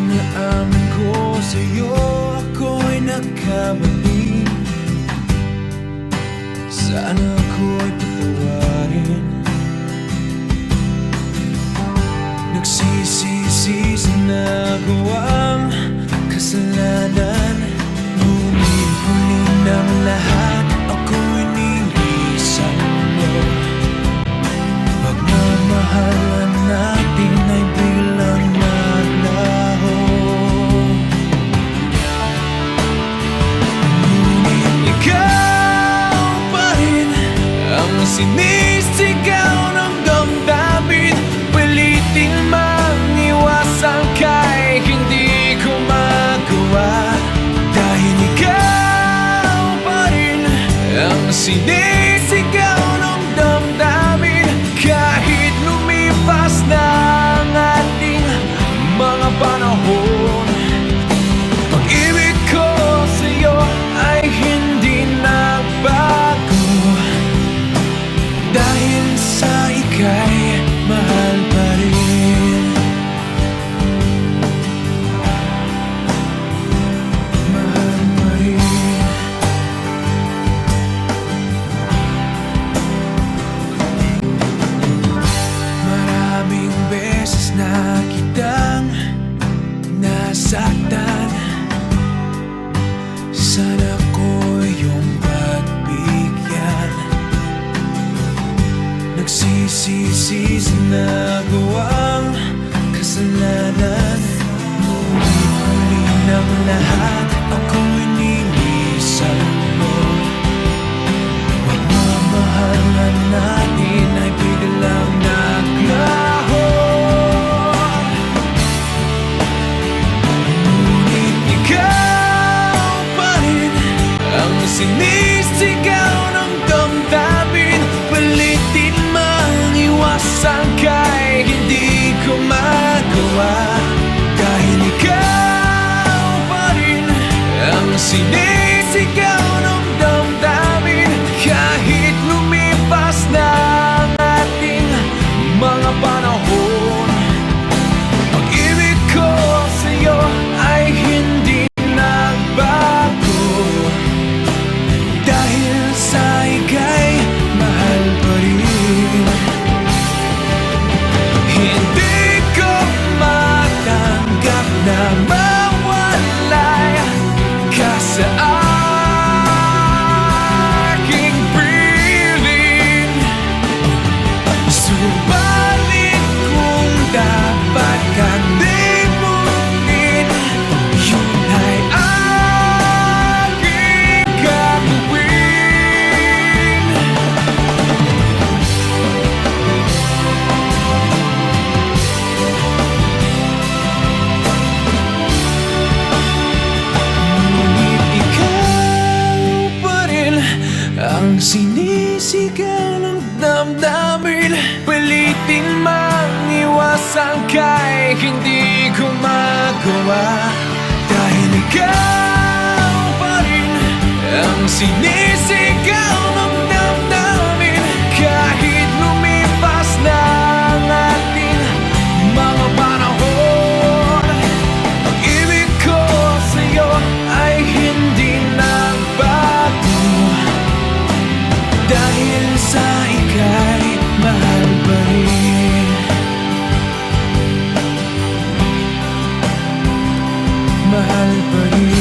Inaamin ko sa'yo, ako'y nagkamali. Sana ako'y patawarin. Nagsisisi sa nagawang kasalanan. Ngunit huli ng lahat, ako'y nilisan mo. Pagmamahalan natin ay biglang naglaho. Ngunit ikaw pa rin ang sinisigaw ng damdamin. Pilitin mang iwasan ka'y hindi ko magawa. Dahil ikaw pa rin ang sinisigaw ng damdamin. Kahit lumipas na ang ating mga panahon, pag-ibig ko sa'yo ay hindi nagbago. Dahil sa ika'y mahal pa rin. Mahal pa rin. Maraming beses na kitang nasaktan. Sana ko iyong pagbigyan. Nagsisisi sa nagawang kasalanan. Ngunit huli ng lahat, ako'y nilisan mo. Pagmamahalan natin ay biglang naglaho. Ngunit ikaw pa rin ang sinisigaw ng damdamin. Palitin mang iwasan ka'y hindi ko magawa. Dahil ikaw pa rin ang sinisigaw ng damdamin. Kahit lumipas na ang ating mga panahon, pag-ibig ko sa'yo ay hindi nagbago. Dahil sa ika'y mahal pa rin. Hindi ko matanggap na mawalay ka sa aking piling. Subalit kung dapat kang limutin, yun ay aking gagawin. Ngunit ikaw pa rin ang sinisigaw ng damdamin. Pilitin mang iwasan ka'y hindi ko magawa. Dahil ikaw pa rin ang sinisigaw ng damdamin. Kahit lumipas na ang ating mga panahon, pag-ibig ko sa'yo ay hindi nagbago. Dahil sa ika'y mahal pa rin. Mahal pa rin.